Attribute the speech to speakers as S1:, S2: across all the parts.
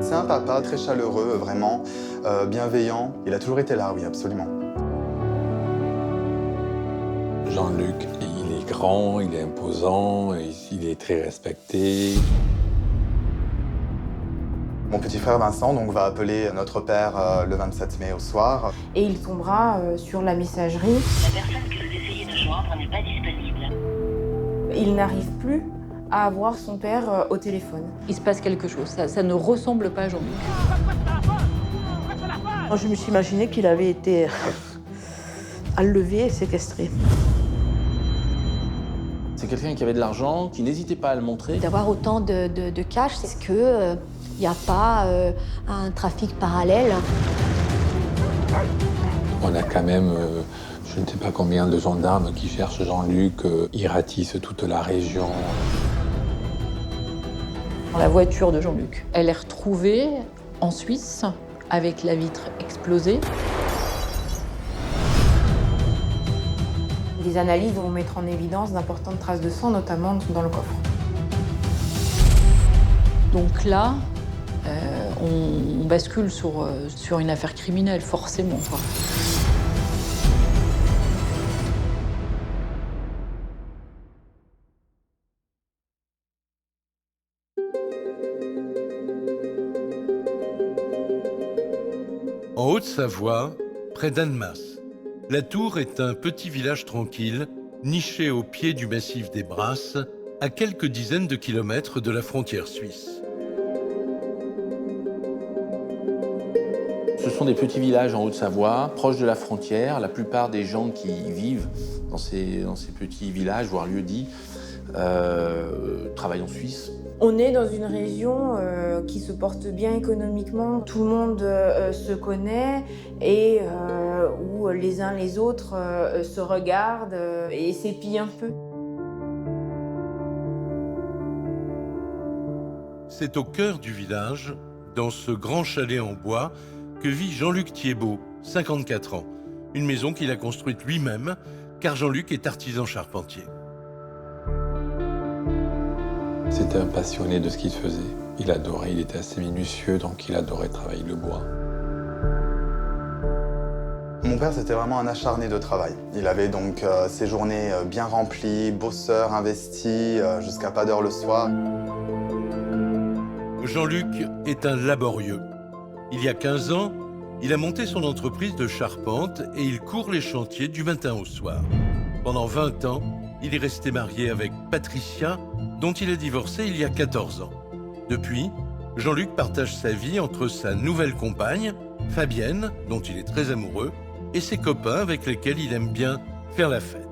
S1: C'est un papa très chaleureux, vraiment bienveillant. Il a toujours été là, oui, absolument.
S2: Jean-Luc, il est grand, il est imposant, il est très respecté.
S1: Mon petit frère Vincent donc, va appeler notre père le 27 mai au soir.
S3: Et il tombera sur la messagerie.
S4: La personne que vous essayez de joindre n'est pas disponible.
S3: Il n'arrive plus à avoir son père au téléphone.
S5: Il se passe quelque chose, ça ne ressemble pas à Jean-Luc.
S6: Moi, je me suis imaginé qu'il avait été enlevé et séquestré.
S7: C'est quelqu'un qui avait de l'argent, qui n'hésitait pas à le montrer.
S8: D'avoir autant de cash, est-ce que il n'y a pas un trafic parallèle?
S2: On a quand même, je ne sais pas combien de gendarmes qui cherchent Jean-Luc. Ils ratissent toute la région.
S5: La voiture de Jean-Luc, elle est retrouvée en Suisse avec la vitre explosée.
S3: Des analyses vont mettre en évidence d'importantes traces de sang, notamment dans le coffre.
S5: Donc là, on bascule sur une affaire criminelle, forcément, quoi.
S9: En Haute-Savoie, près d'Annemasse, la Tour est un petit village tranquille, niché au pied du massif des Brasses, à quelques dizaines de kilomètres de la frontière suisse.
S7: Ce sont des petits villages en Haute-Savoie, proches de la frontière. La plupart des gens qui vivent dans ces petits villages, voire lieux-dits, travaillent en Suisse.
S3: On est dans une région qui se porte bien économiquement. Tout le monde se connaît et où les uns les autres se regardent et s'épient un peu.
S9: C'est au cœur du village, dans ce grand chalet en bois, que vit Jean-Luc Thiebaud, 54 ans. Une maison qu'il a construite lui-même, car Jean-Luc est artisan charpentier.
S2: C'était un passionné de ce qu'il faisait. Il adorait, il était assez minutieux, donc il adorait travailler le bois.
S1: Mon père, c'était vraiment un acharné de travail. Il avait donc ses journées bien remplies, bosseur, investi, jusqu'à pas d'heure le soir.
S9: Jean-Luc est un laborieux. Il y a 15 ans, il a monté son entreprise de charpente et il court les chantiers du matin au soir. Pendant 20 ans, il est resté marié avec Patricia, dont il a divorcé il y a 14 ans. Depuis, Jean-Luc partage sa vie entre sa nouvelle compagne, Fabienne, dont il est très amoureux, et ses copains avec lesquels il aime bien faire la fête.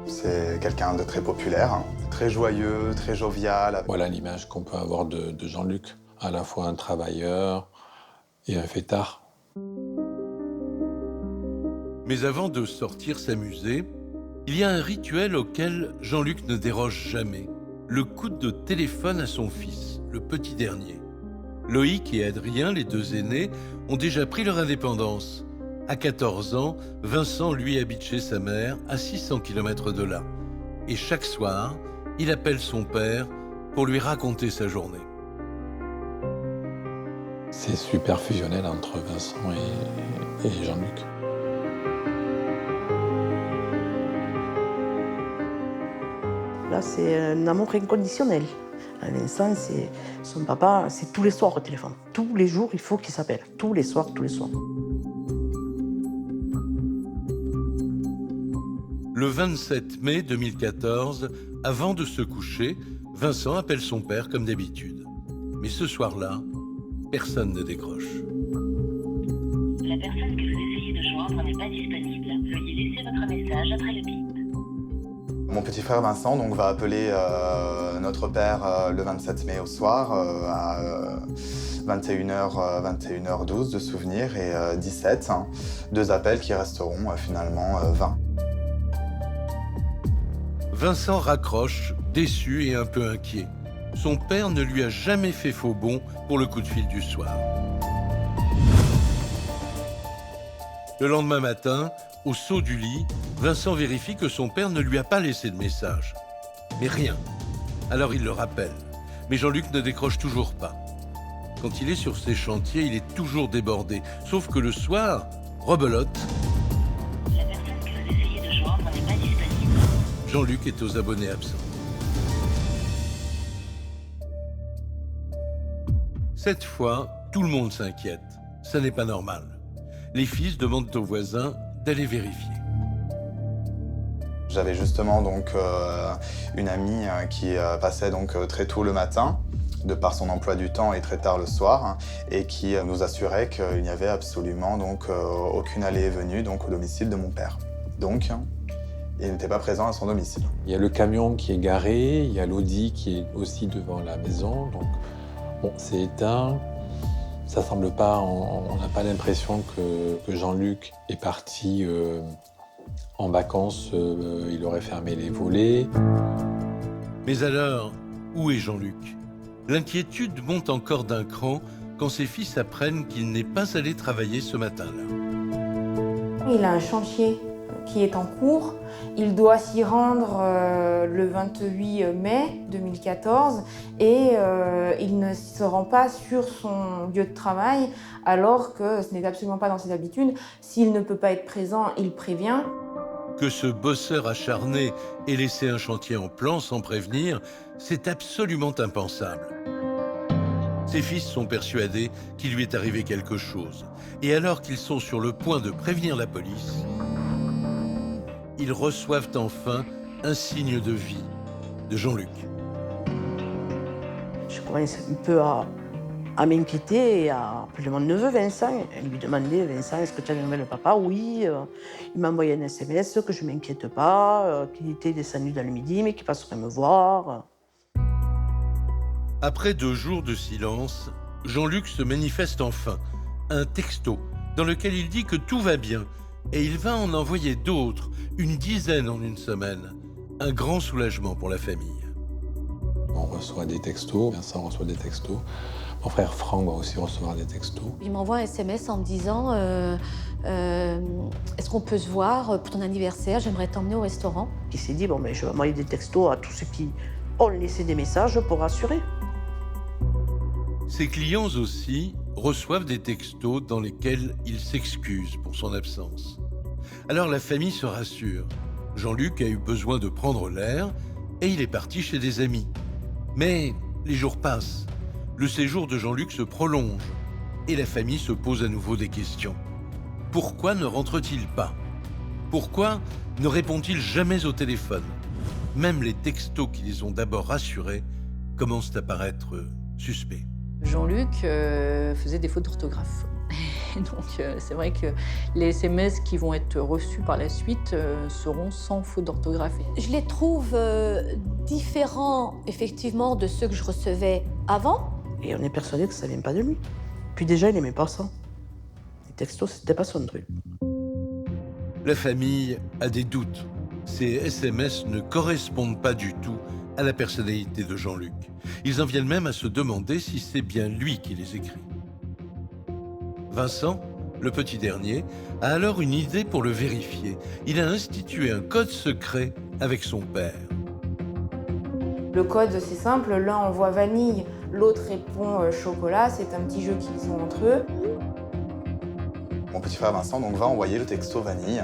S1: C'est quelqu'un de très populaire, hein, très joyeux, très jovial.
S2: Voilà l'image qu'on peut avoir de Jean-Luc, à la fois un travailleur et un fêtard.
S9: Mais avant de sortir s'amuser, il y a un rituel auquel Jean-Luc ne déroge jamais. Le coup de téléphone à son fils, le petit dernier. Loïc et Adrien, les deux aînés, ont déjà pris leur indépendance. À 14 ans, Vincent, lui, habite chez sa mère, à 600 km de là. Et chaque soir, il appelle son père pour lui raconter sa journée.
S2: C'est super fusionnel entre Vincent et Jean-Luc.
S6: Là, c'est un amour inconditionnel. Vincent, c'est son papa, c'est tous les soirs au téléphone. Tous les jours, il faut qu'il s'appelle. Tous les soirs, tous les soirs.
S9: Le 27 mai 2014, avant de se coucher, Vincent appelle son père comme d'habitude. Mais ce soir-là, personne ne décroche.
S4: La personne que vous essayez de joindre n'est pas disponible. Veuillez laisser votre message après le bip.
S1: Mon petit frère Vincent donc, va appeler notre père le 27 mai au soir à 21h12 de souvenirs et 17. Hein, deux appels qui resteront finalement 20.
S9: Vincent raccroche, déçu et un peu inquiet. Son père ne lui a jamais fait faux bond pour le coup de fil du soir. Le lendemain matin, au saut du lit, Vincent vérifie que son père ne lui a pas laissé de message. Mais rien. Alors il le rappelle. Mais Jean-Luc ne décroche toujours pas. Quand il est sur ses chantiers, il est toujours débordé. Sauf que le soir, rebelote.
S4: La personne que vous essayez de joindre n'est pas disponible.
S9: Jean-Luc est aux abonnés absents. Cette fois, tout le monde s'inquiète. Ça n'est pas normal. Les fils demandent aux voisins d'aller vérifier.
S1: J'avais justement donc une amie qui passait donc très tôt le matin, de par son emploi du temps et très tard le soir, et qui nous assurait qu'il n'y avait absolument donc aucune allée et venue donc au domicile de mon père. Donc, il n'était pas présent à son domicile.
S2: Il y a le camion qui est garé, il y a l'Audi qui est aussi devant la maison. Donc, bon, c'est éteint. Ça semble pas, on n'a pas l'impression que Jean-Luc est parti en vacances, il aurait fermé les volets.
S9: Mais alors, où est Jean-Luc? L'inquiétude monte encore d'un cran quand ses fils apprennent qu'il n'est pas allé travailler ce matin-là.
S3: Il a un chantier qui est en cours. Il doit s'y rendre le 28 mai 2014 et il ne se rend pas sur son lieu de travail alors que ce n'est absolument pas dans ses habitudes. S'il ne peut pas être présent, il prévient.
S9: Que ce bosseur acharné ait laissé un chantier en plan sans prévenir, c'est absolument impensable. Ses fils sont persuadés qu'il lui est arrivé quelque chose. Et alors qu'ils sont sur le point de prévenir la police, ils reçoivent enfin un signe de vie de Jean-Luc.
S6: Je commence un peu à m'inquiéter et à appeler mon neveu Vincent et lui demander « Vincent, est-ce que tu as vu le papa ?» Oui, il m'a envoyé un SMS que je ne m'inquiète pas, qu'il était descendu dans le midi mais qu'il passerait me voir.
S9: Après 2 jours de silence, Jean-Luc se manifeste enfin, un texto dans lequel il dit que tout va bien et il va en envoyer d'autres, une dizaine en une semaine. Un grand soulagement pour la famille.
S2: On reçoit des textos, Vincent reçoit des textos. Mon frère Franck va aussi recevoir des textos.
S8: Il m'envoie un SMS en me disant est-ce qu'on peut se voir pour ton anniversaire? J'aimerais t'emmener au restaurant.
S6: Il s'est dit « Bon, ben, je vais envoyer des textos à tous ceux qui ont laissé des messages pour rassurer. »
S9: Ses clients aussi reçoivent des textos dans lesquels il s'excuse pour son absence. Alors la famille se rassure. Jean-Luc a eu besoin de prendre l'air et il est parti chez des amis. Mais les jours passent, le séjour de Jean-Luc se prolonge et la famille se pose à nouveau des questions. Pourquoi ne rentre-t-il pas? Pourquoi ne répond-il jamais au téléphone? Même les textos qui les ont d'abord rassurés commencent à paraître suspects.
S5: Jean-Luc faisait des fautes d'orthographe. Donc c'est vrai que les SMS qui vont être reçus par la suite seront sans faute d'orthographe.
S8: Je les trouve différents, effectivement, de ceux que je recevais avant.
S6: Et on est persuadé que ça ne vient pas de lui. Puis déjà, il n'aimait pas ça. Les textos, c'était pas son truc.
S9: La famille a des doutes. Ces SMS ne correspondent pas du tout à la personnalité de Jean-Luc. Ils en viennent même à se demander si c'est bien lui qui les écrit. Vincent, le petit dernier, a alors une idée pour le vérifier. Il a institué un code secret avec son père.
S3: Le code, c'est simple, l'un envoie vanille, l'autre répond chocolat, c'est un petit jeu qu'ils ont entre eux.
S1: Mon petit frère Vincent donc, va envoyer le texto vanille,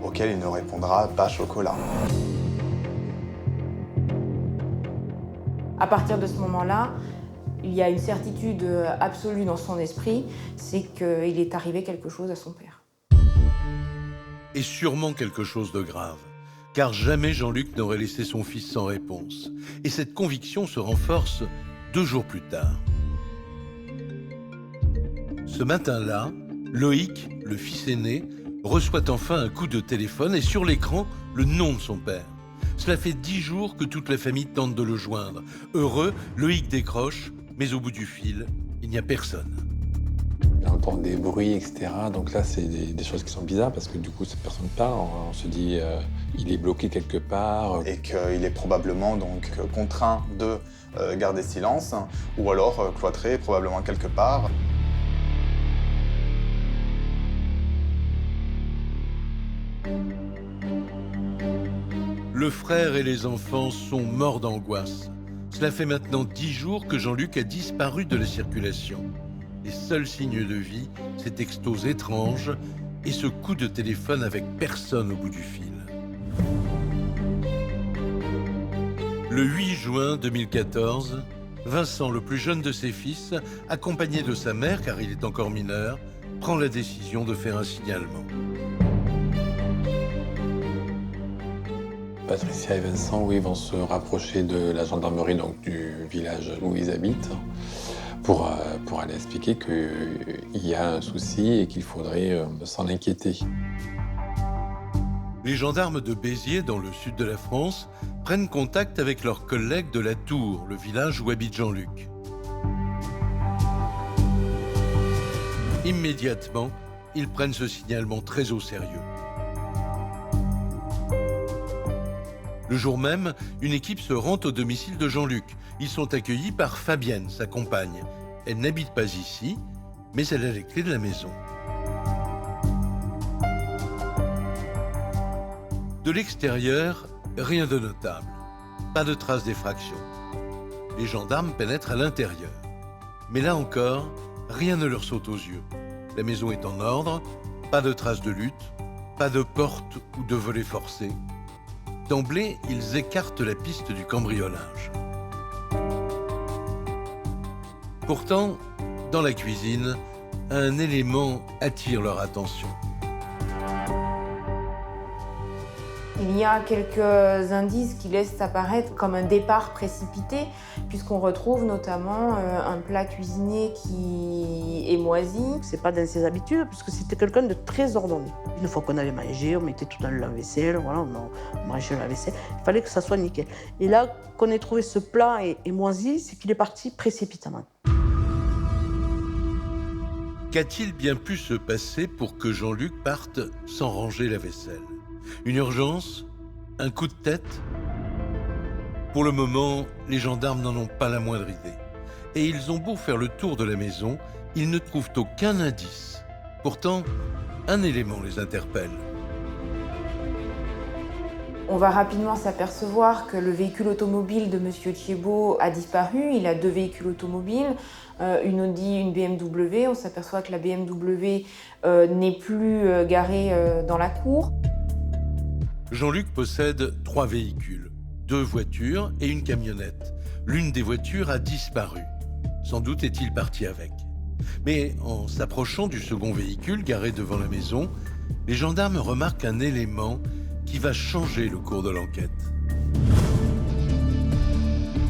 S1: auquel il ne répondra pas chocolat.
S3: À partir de ce moment-là, il y a une certitude absolue dans son esprit, c'est qu'il est arrivé quelque chose à son père.
S9: Et sûrement quelque chose de grave, car jamais Jean-Luc n'aurait laissé son fils sans réponse. Et cette conviction se renforce 2 jours plus tard. Ce matin-là, Loïc, le fils aîné, reçoit enfin un coup de téléphone et sur l'écran, le nom de son père. Cela fait 10 jours que toute la famille tente de le joindre. Heureux, Loïc décroche, mais au bout du fil, il n'y a personne.
S2: On entend des bruits, etc. Donc là, c'est des choses qui sont bizarres parce que du coup, cette personne part. On se dit, il est bloqué quelque part.
S1: Et qu'il est probablement donc contraint de garder silence ou alors cloîtré probablement quelque part.
S9: Le frère et les enfants sont morts d'angoisse. Cela fait maintenant 10 jours que Jean-Luc a disparu de la circulation. Les seuls signes de vie, ces textos étranges et ce coup de téléphone avec personne au bout du fil. Le 8 juin 2014, Vincent, le plus jeune de ses fils, accompagné de sa mère, car il est encore mineur, prend la décision de faire un signalement.
S2: Patricia et Vincent, oui, vont se rapprocher de la gendarmerie, donc du village où ils habitent, pour aller expliquer qu'il y a un souci et qu'il faudrait s'en inquiéter.
S9: Les gendarmes de Béziers, dans le sud de la France, prennent contact avec leurs collègues de la Tour, le village où habite Jean-Luc. Immédiatement, ils prennent ce signalement très au sérieux. Le jour même, une équipe se rend au domicile de Jean-Luc. Ils sont accueillis par Fabienne, sa compagne. Elle n'habite pas ici, mais elle a les clés de la maison. De l'extérieur, rien de notable. Pas de traces d'effraction. Les gendarmes pénètrent à l'intérieur. Mais là encore, rien ne leur saute aux yeux. La maison est en ordre, pas de traces de lutte, pas de porte ou de volet forcé. D'emblée, ils écartent la piste du cambriolage. Pourtant, dans la cuisine, un élément attire leur attention.
S3: Il y a quelques indices qui laissent apparaître comme un départ précipité, puisqu'on retrouve notamment un plat cuisiné qui est moisi.
S6: C'est pas dans ses habitudes, puisque c'était quelqu'un de très ordonné. Une fois qu'on avait mangé, on mettait tout dans le lave-vaisselle, voilà, on mangeait le lave-vaisselle. Il fallait que ça soit nickel. Et là, qu'on ait trouvé ce plat et moisi, c'est qu'il est parti précipitamment.
S9: Qu'a-t-il bien pu se passer pour que Jean-Luc parte sans ranger la vaisselle ? Une urgence ? Un coup de tête ? Pour le moment, les gendarmes n'en ont pas la moindre idée. Et ils ont beau faire le tour de la maison, ils ne trouvent aucun indice. Pourtant, un élément les interpelle.
S3: On va rapidement s'apercevoir que le véhicule automobile de M. Thiebaud a disparu. Il a 2 véhicules automobiles, une Audi, une BMW. On s'aperçoit que la BMW n'est plus garée dans la cour.
S9: Jean-Luc possède 3 véhicules, 2 voitures et une camionnette. L'une des voitures a disparu. Sans doute est-il parti avec. Mais en s'approchant du second véhicule garé devant la maison, les gendarmes remarquent un élément qui va changer le cours de l'enquête.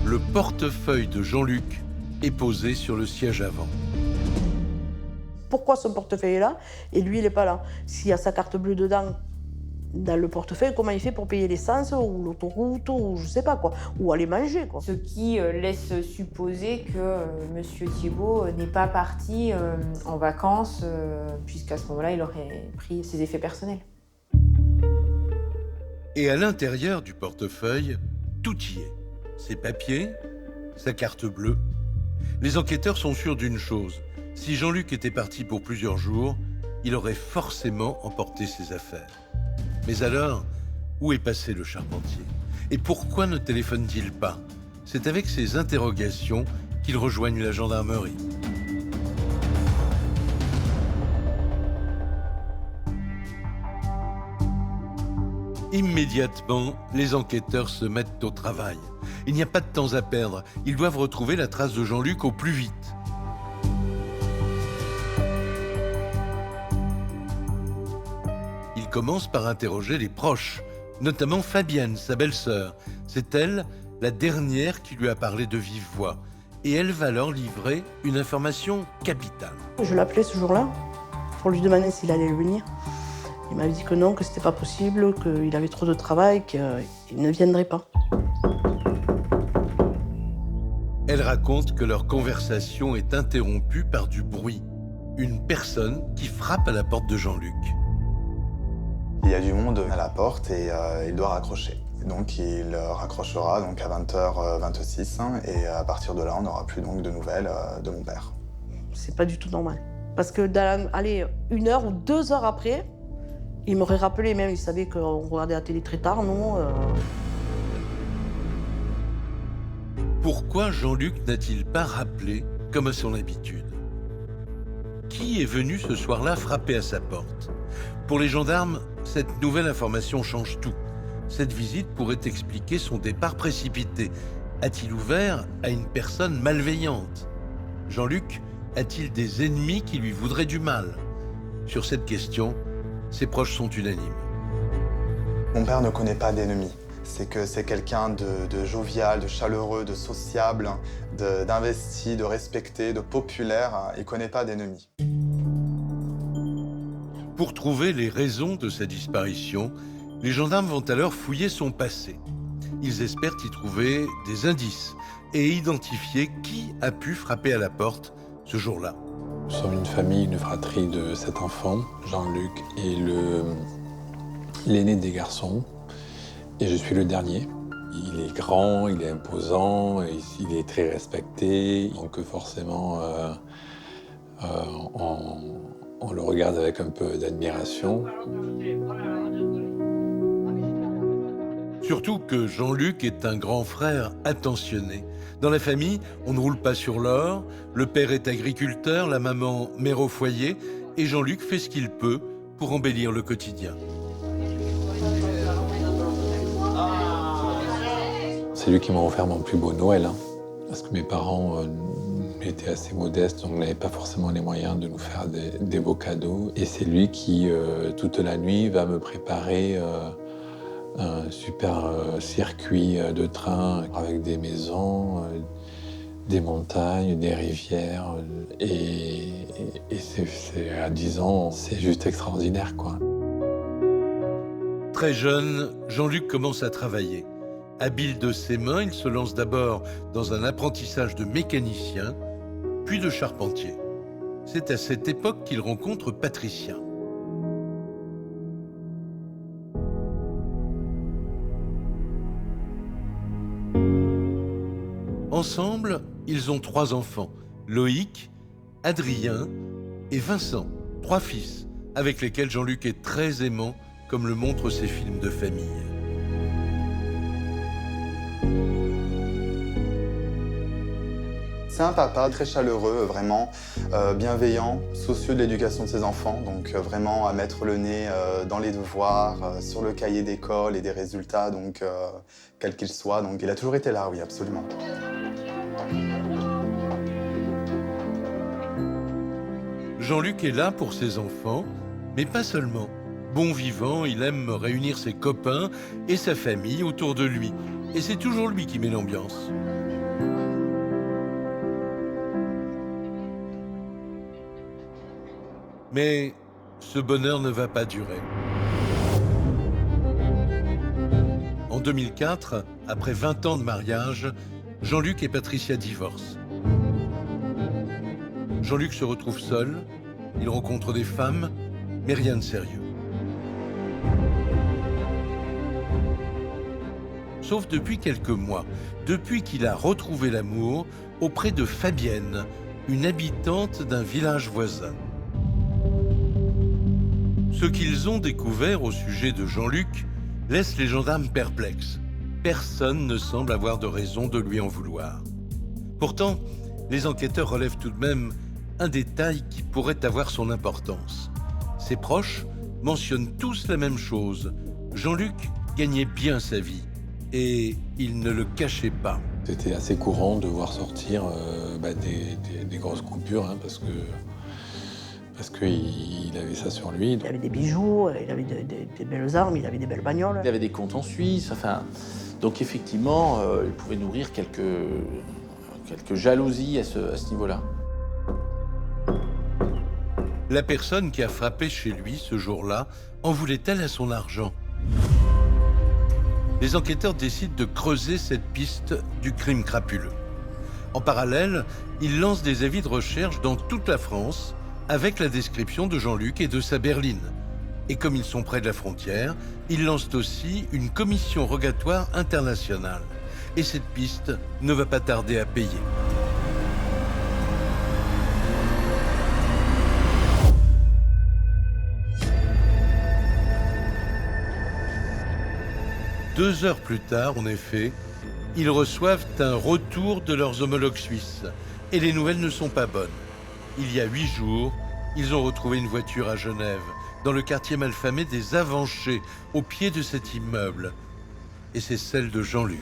S9: Le portefeuille de Jean-Luc est posé sur le siège avant.
S6: Pourquoi son portefeuille est là et lui, il n'est pas là? S'il y a sa carte bleue dedans, dans le portefeuille, comment il fait pour payer l'essence ou l'autoroute ou je sais pas quoi, ou aller manger quoi.
S3: Ce qui laisse supposer que M. Thiebaud n'est pas parti en vacances, puisqu'à ce moment-là, il aurait pris ses effets personnels.
S9: Et à l'intérieur du portefeuille, tout y est. Ses papiers, sa carte bleue. Les enquêteurs sont sûrs d'une chose. Si Jean-Luc était parti pour plusieurs jours, il aurait forcément emporté ses affaires. Mais alors, où est passé le charpentier? Et pourquoi ne téléphone-t-il pas? C'est avec ces interrogations qu'ils rejoignent la gendarmerie. Immédiatement, les enquêteurs se mettent au travail. Il n'y a pas de temps à perdre. Ils doivent retrouver la trace de Jean-Luc au plus vite. Ils commencent par interroger les proches, notamment Fabienne, sa belle-sœur. C'est elle, la dernière, qui lui a parlé de vive voix. Et elle va leur livrer une information capitale.
S6: Je l'appelais ce jour-là pour lui demander s'il allait venir. Il m'avait dit que non, que c'était pas possible, qu'il avait trop de travail, qu'il ne viendrait pas.
S9: Elle raconte que leur conversation est interrompue par du bruit. Une personne qui frappe à la porte de Jean-Luc.
S1: Il y a du monde à la porte et il doit raccrocher. Donc il raccrochera donc à 20h26 et à partir de là, on n'aura plus donc de nouvelles de mon père.
S6: C'est pas du tout normal. Parce que allez, 1 heure ou 2 heures après, il m'aurait rappelé même, il savait qu'on regardait la télé très tard, non
S9: Pourquoi Jean-Luc n'a-t-il pas rappelé comme à son habitude? Qui est venu ce soir-là frapper à sa porte? Pour les gendarmes, cette nouvelle information change tout. Cette visite pourrait expliquer son départ précipité. A-t-il ouvert à une personne malveillante? Jean-Luc a-t-il des ennemis qui lui voudraient du mal? Sur cette question, ses proches sont unanimes.
S1: Mon père ne connaît pas d'ennemis. C'est que c'est quelqu'un de jovial, de chaleureux, de sociable, d'investi, de respecté, de populaire. Il ne connaît pas d'ennemis.
S9: Pour trouver les raisons de sa disparition, les gendarmes vont alors fouiller son passé. Ils espèrent y trouver des indices et identifier qui a pu frapper à la porte ce jour-là.
S2: Nous sommes une famille, une fratrie de 7 enfants. Jean-Luc est l'aîné des garçons et je suis le dernier. Il est grand, il est imposant, il est très respecté, donc forcément on le regarde avec un peu d'admiration.
S9: Surtout que Jean-Luc est un grand frère attentionné. Dans la famille, on ne roule pas sur l'or, le père est agriculteur, la maman mère au foyer, et Jean-Luc fait ce qu'il peut pour embellir le quotidien.
S2: C'est lui qui m'a offert mon plus beau Noël, parce que mes parents étaient assez modestes, donc n'avaient pas forcément les moyens de nous faire des beaux cadeaux. Et c'est lui qui, toute la nuit, va me préparer un super circuit de train avec des maisons, des montagnes, des rivières. Et c'est à 10 ans, c'est juste extraordinaire, quoi.
S9: Très jeune, Jean-Luc commence à travailler. Habile de ses mains, il se lance d'abord dans un apprentissage de mécanicien, puis de charpentier. C'est à cette époque qu'il rencontre Patricia. Ensemble, ils ont 3 enfants, Loïc, Adrien et Vincent, 3 fils, avec lesquels Jean-Luc est très aimant, comme le montrent ses films de famille.
S1: C'est un papa très chaleureux, vraiment bienveillant, soucieux de l'éducation de ses enfants, donc vraiment à mettre le nez dans les devoirs, sur le cahier d'école et des résultats, donc quels qu'ils soient. Donc il a toujours été là, oui, absolument.
S9: Jean-Luc est là pour ses enfants, mais pas seulement. Bon vivant, il aime réunir ses copains et sa famille autour de lui. Et c'est toujours lui qui met l'ambiance. Mais ce bonheur ne va pas durer. En 2004, après 20 ans de mariage, Jean-Luc et Patricia divorcent. Jean-Luc se retrouve seul, il rencontre des femmes, mais rien de sérieux. Sauf depuis quelques mois, depuis qu'il a retrouvé l'amour auprès de Fabienne, une habitante d'un village voisin. Ce qu'ils ont découvert au sujet de Jean-Luc laisse les gendarmes perplexes. Personne ne semble avoir de raison de lui en vouloir. Pourtant, les enquêteurs relèvent tout de même un détail qui pourrait avoir son importance. Ses proches mentionnent tous la même chose. Jean-Luc gagnait bien sa vie et il ne le cachait pas.
S2: C'était assez courant de voir sortir des grosses coupures, parce qu'il avait ça sur lui.
S6: Il avait des bijoux, il avait des belles armes, il avait des belles bagnoles.
S7: Il avait des comptes en Suisse, donc effectivement, il pouvait nourrir quelques jalousies à ce niveau-là.
S9: La personne qui a frappé chez lui ce jour-là en voulait-elle à son argent? Les enquêteurs décident de creuser cette piste du crime crapuleux. En parallèle, ils lancent des avis de recherche dans toute la France avec la description de Jean-Luc et de sa berline. Et comme ils sont près de la frontière, ils lancent aussi une commission rogatoire internationale. Et cette piste ne va pas tarder à payer. Deux heures plus tard, en effet, Ils reçoivent un retour de leurs homologues suisses. Et les nouvelles ne sont pas bonnes. Il y a 8 jours, ils ont retrouvé une voiture à Genève, dans le quartier malfamé des Avanchers, au pied de cet immeuble. Et c'est celle de Jean-Luc.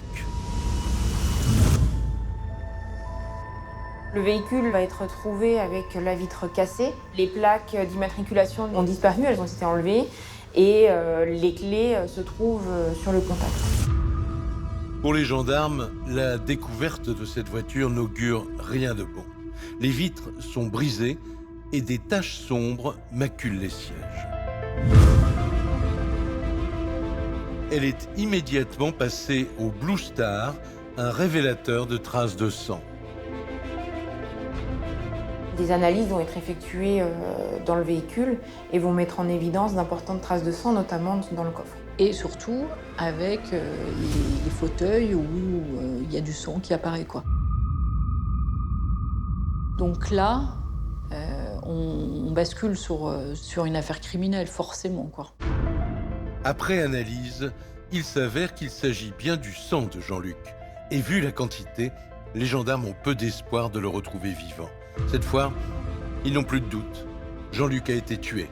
S3: Le véhicule va être retrouvé avec la vitre cassée. Les plaques d'immatriculation ont disparu, elles ont été enlevées. Et les clés se trouvent sur le contact.
S9: Pour les gendarmes, la découverte de cette voiture n'augure rien de bon. Les vitres sont brisées et des taches sombres maculent les sièges. Elle est immédiatement passée au Blue Star, un révélateur de traces de sang.
S3: Des analyses vont être effectuées dans le véhicule et vont mettre en évidence d'importantes traces de sang, notamment dans le coffre.
S5: Et surtout avec les fauteuils où il y a du sang qui apparaît, quoi. Donc là, on bascule sur une affaire criminelle, forcément, quoi.
S9: Après analyse, il s'avère qu'il s'agit bien du sang de Jean-Luc. Et vu la quantité, les gendarmes ont peu d'espoir de le retrouver vivant. Cette fois, ils n'ont plus de doute. Jean-Luc a été tué.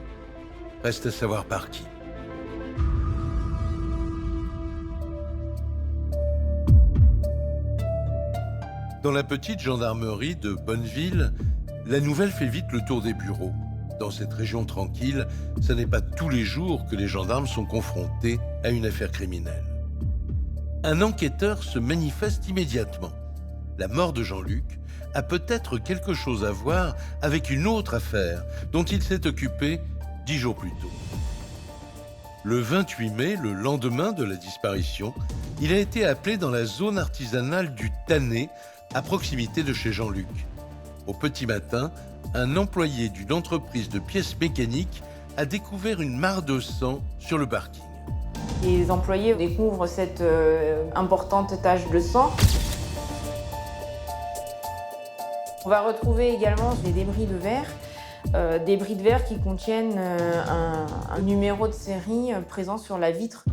S9: Reste à savoir par qui. Dans la petite gendarmerie de Bonneville, la nouvelle fait vite le tour des bureaux. Dans cette région tranquille, ce n'est pas tous les jours que les gendarmes sont confrontés à une affaire criminelle. Un enquêteur se manifeste immédiatement. La mort de Jean-Luc a peut-être quelque chose à voir avec une autre affaire dont il s'est occupé 10 jours plus tôt. Le 28 mai, le lendemain de la disparition, il a été appelé dans la zone artisanale du Tannet, à proximité de chez Jean-Luc. Au petit matin, un employé d'une entreprise de pièces mécaniques a découvert une mare de sang sur le parking.
S3: Les employés découvrent cette importante tache de sang. On va retrouver également des débris de verre, qui contiennent un numéro de série présent sur la vitre.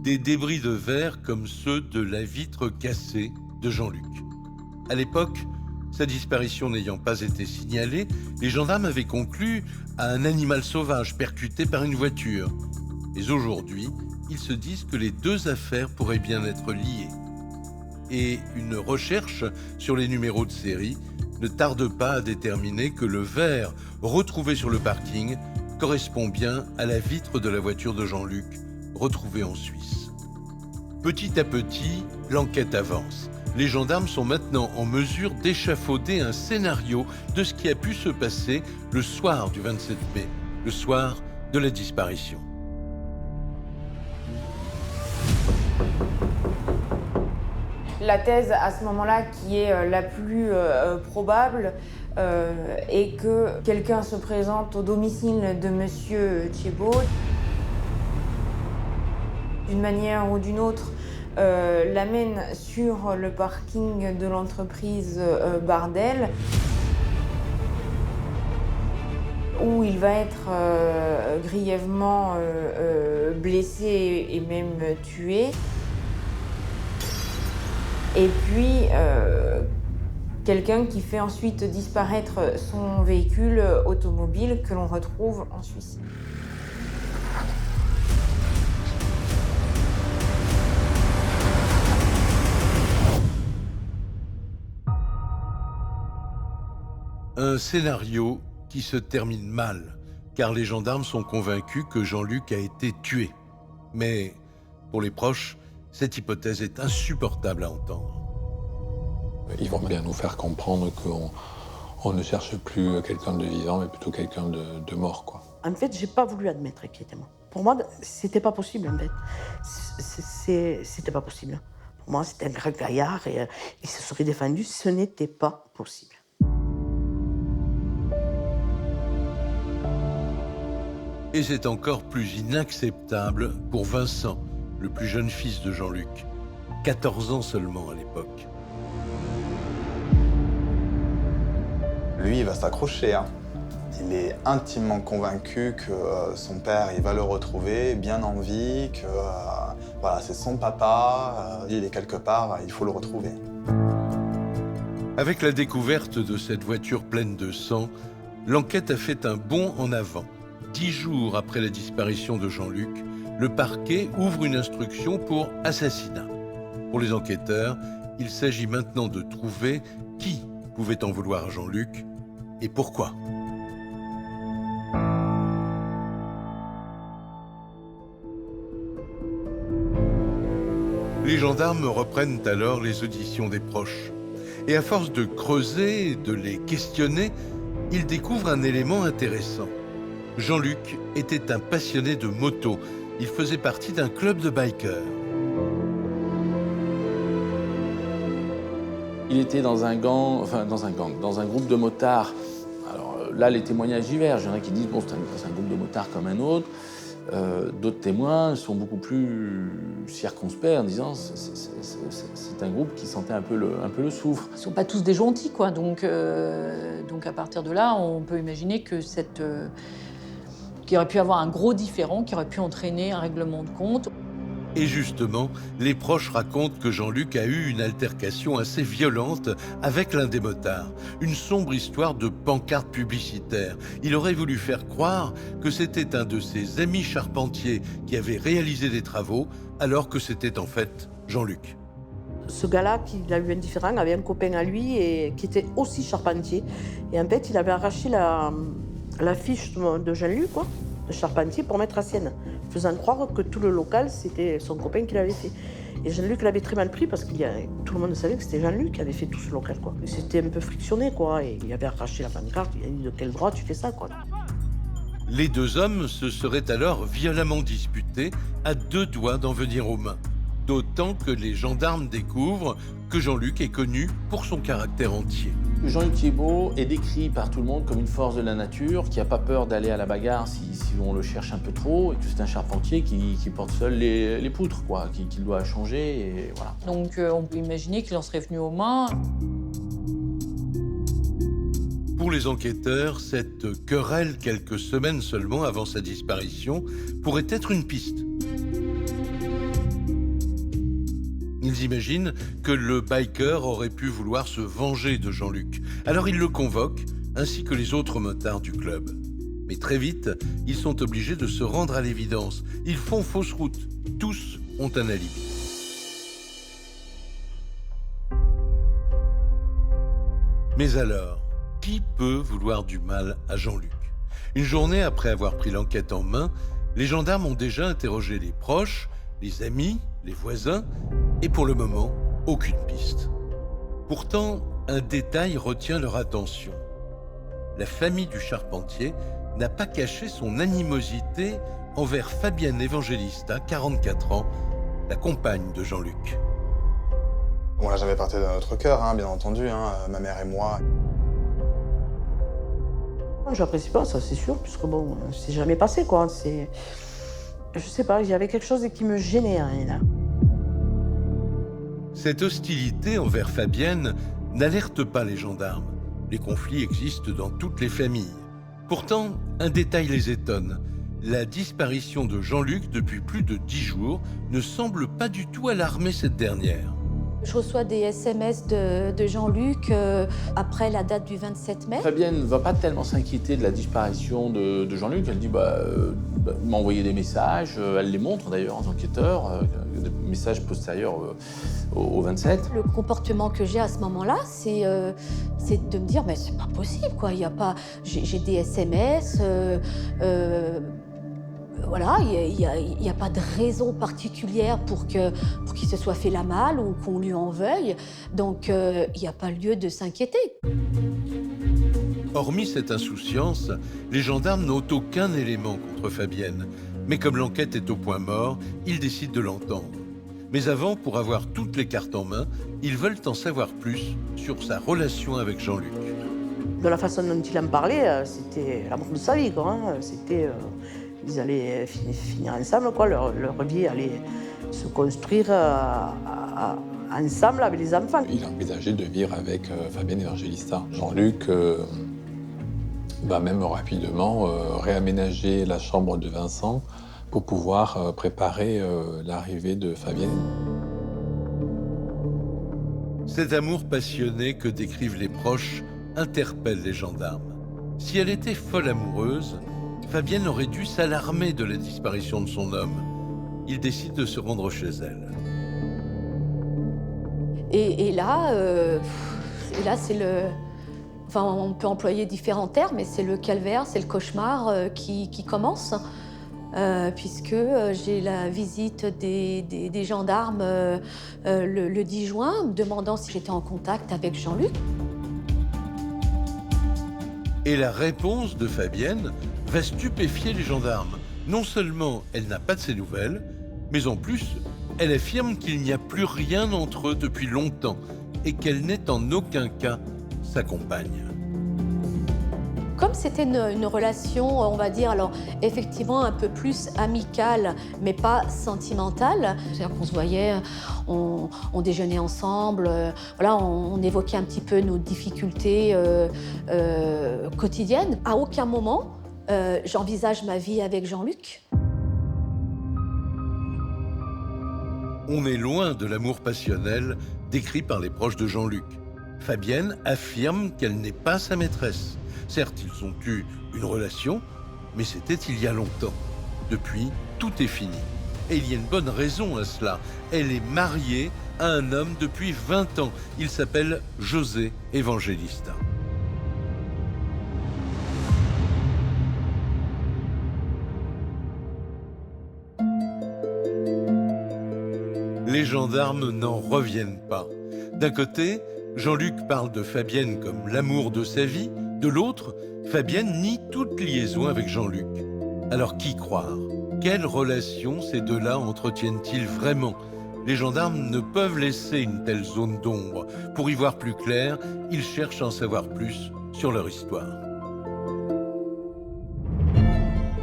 S9: Des débris de verre comme ceux de la vitre cassée de Jean-Luc. À l'époque, sa disparition n'ayant pas été signalée, les gendarmes avaient conclu à un animal sauvage percuté par une voiture. Mais aujourd'hui, ils se disent que les deux affaires pourraient bien être liées. Et une recherche sur les numéros de série ne tarde pas à déterminer que le verre retrouvé sur le parking correspond bien à la vitre de la voiture de Jean-Luc, retrouvée en Suisse. Petit à petit, l'enquête avance. Les gendarmes sont maintenant en mesure d'échafauder un scénario de ce qui a pu se passer le soir du 27 mai, le soir de la disparition.
S3: La thèse à ce moment-là qui est la plus probable est que quelqu'un se présente au domicile de Monsieur Thiébaut. D'une manière ou d'une autre, l'amène sur le parking de l'entreprise Bardel, où il va être grièvement blessé et même tué. Et puis, quelqu'un qui fait ensuite disparaître son véhicule automobile que l'on retrouve en Suisse.
S9: Un scénario qui se termine mal, car les gendarmes sont convaincus que Jean-Luc a été tué. Mais pour les proches, cette hypothèse est insupportable à entendre.
S2: Ils vont bien nous faire comprendre qu'on ne cherche plus quelqu'un de vivant, mais plutôt quelqu'un de mort, quoi.
S6: En fait, j'ai pas voulu admettre qu'il était mort. Pour moi, c'était pas possible, en fait. C'était pas possible. Pour moi, c'était un grand gaillard et il se serait défendu. Ce n'était pas possible.
S9: Et c'est encore plus inacceptable pour Vincent, le plus jeune fils de Jean-Luc. 14 ans seulement à l'époque.
S1: Lui, il va s'accrocher, hein. Il est intimement convaincu que son père, il va le retrouver, bien en vie, que Voilà, c'est son papa, il est quelque part, il faut le retrouver.
S9: Avec la découverte de cette voiture pleine de sang, l'enquête a fait un bond en avant. 10 jours après la disparition de Jean-Luc, le parquet ouvre une instruction pour assassinat. Pour les enquêteurs, il s'agit maintenant de trouver qui pouvait en vouloir à Jean-Luc et pourquoi. Les gendarmes reprennent alors les auditions des proches. Et à force de creuser et de les questionner, ils découvrent un élément intéressant. Jean-Luc était un passionné de moto. Il faisait partie d'un club de bikers.
S7: Il était dans un groupe de motards. Alors là, les témoignages divergent. Il y en a qui disent bon, c'est un groupe de motards comme un autre. D'autres témoins sont beaucoup plus circonspects en disant c'est un groupe qui sentait un peu le soufre.
S5: Ils ne sont pas tous des gentils, quoi. Donc à partir de là, on peut imaginer que qu'il aurait pu avoir un gros différend, qui aurait pu entraîner un règlement de compte.
S9: Et justement, les proches racontent que Jean-Luc a eu une altercation assez violente avec l'un des motards. Une sombre histoire de pancarte publicitaire. Il aurait voulu faire croire que c'était un de ses amis charpentiers qui avait réalisé des travaux, alors que c'était en fait Jean-Luc.
S6: Ce gars-là, qui a eu un différend, avait un copain à lui et qui était aussi charpentier. Et en fait, il avait arraché la fiche de Jean-Luc, quoi, de charpentier, pour mettre à sienne, faisant croire que tout le local, c'était son copain qui l'avait fait. Et Jean-Luc l'avait très mal pris parce que tout le monde savait que c'était Jean-Luc qui avait fait tout ce local, quoi. Et c'était un peu frictionné, quoi. Et il avait arraché la pancarte, il a dit de quel droit tu fais ça, quoi.
S9: Les deux hommes se seraient alors violemment disputés, à 2 doigts d'en venir aux mains. D'autant que les gendarmes découvrent que Jean-Luc est connu pour son caractère entier.
S7: Jean-Luc Thiebaud est décrit par tout le monde comme une force de la nature, qui n'a pas peur d'aller à la bagarre si on le cherche un peu trop, et que c'est un charpentier qui porte seul les poutres, quoi, qui doit changer, et voilà.
S5: Donc on peut imaginer qu'il en serait venu aux mains.
S9: Pour les enquêteurs, cette querelle quelques semaines seulement avant sa disparition pourrait être une piste. Ils imaginent que le biker aurait pu vouloir se venger de Jean-Luc. Alors ils le convoquent, ainsi que les autres motards du club. Mais très vite, ils sont obligés de se rendre à l'évidence. Ils font fausse route. Tous ont un alibi. Mais alors, qui peut vouloir du mal à Jean-Luc? Une journée après avoir pris l'enquête en main, les gendarmes ont déjà interrogé les proches, les amis, les voisins, et pour le moment, aucune piste. Pourtant, un détail retient leur attention. La famille du charpentier n'a pas caché son animosité envers Fabienne Evangelista, 44 ans, la compagne de Jean-Luc.
S1: On l'a jamais parté de notre cœur, hein, bien entendu, hein, ma mère et moi.
S6: J'apprécie pas, ça c'est sûr, puisque bon, c'est jamais passé, quoi. Je sais pas, il y avait quelque chose qui me gênait, hein, là.
S9: Cette hostilité envers Fabienne n'alerte pas les gendarmes. Les conflits existent dans toutes les familles. Pourtant, un détail les étonne. La disparition de Jean-Luc depuis plus de 10 jours ne semble pas du tout alarmer cette dernière.
S8: Je reçois des SMS de Jean-Luc après la date du 27 mai.
S7: Fabienne ne va pas tellement s'inquiéter de la disparition de Jean-Luc. Elle dit il m'a envoyé des messages, elle les montre d'ailleurs aux enquêteurs, des messages postérieurs au 27.
S8: Le comportement que j'ai à ce moment-là, c'est de me dire mais c'est pas possible, quoi. Il y a pas, j'ai des SMS. Voilà, il n'y a pas de raison particulière pour qu'il se soit fait la malle ou qu'on lui en veuille. Donc, il n'y a pas lieu de s'inquiéter.
S9: Hormis cette insouciance, les gendarmes n'ont aucun élément contre Fabienne. Mais comme l'enquête est au point mort, ils décident de l'entendre. Mais avant, pour avoir toutes les cartes en main, ils veulent en savoir plus sur sa relation avec Jean-Luc.
S6: De la façon dont il en parlait, c'était l'amour de sa vie, quoi. Hein. Ils allaient finir ensemble, quoi. Leur vie allait se construire ensemble avec les enfants.
S2: Il a envisagé de vivre avec Fabienne Evangelista. Jean-Luc va même rapidement réaménager la chambre de Vincent pour pouvoir préparer l'arrivée de Fabienne.
S9: Cet amour passionné que décrivent les proches interpelle les gendarmes. Si elle était folle amoureuse, Fabienne aurait dû s'alarmer de la disparition de son homme. Il décide de se rendre chez elle.
S8: Et là, c'est le... Enfin, on peut employer différents termes, mais c'est le calvaire, c'est le cauchemar qui commence. Puisque j'ai la visite des gendarmes le 10 juin, me demandant si j'étais en contact avec Jean-Luc.
S9: Et la réponse de Fabienne va stupéfier les gendarmes. Non seulement elle n'a pas de ses nouvelles, mais en plus, elle affirme qu'il n'y a plus rien entre eux depuis longtemps et qu'elle n'est en aucun cas sa compagne.
S8: Comme c'était une relation, on va dire, alors effectivement un peu plus amicale, mais pas sentimentale. C'est-à-dire qu'on se voyait, on déjeunait ensemble, voilà, on évoquait un petit peu nos difficultés quotidiennes. À aucun moment, j'envisage ma vie avec Jean-Luc.
S9: On est loin de l'amour passionnel décrit par les proches de Jean-Luc. Fabienne affirme qu'elle n'est pas sa maîtresse. Certes, ils ont eu une relation, mais c'était il y a longtemps. Depuis, tout est fini. Et il y a une bonne raison à cela. Elle est mariée à un homme depuis 20 ans. Il s'appelle José Evangelista. Les gendarmes n'en reviennent pas. D'un côté, Jean-Luc parle de Fabienne comme l'amour de sa vie. De l'autre, Fabienne nie toute liaison avec Jean-Luc. Alors qui croire? Quelle relation ces deux-là entretiennent-ils vraiment? Les gendarmes ne peuvent laisser une telle zone d'ombre. Pour y voir plus clair, ils cherchent à en savoir plus sur leur histoire.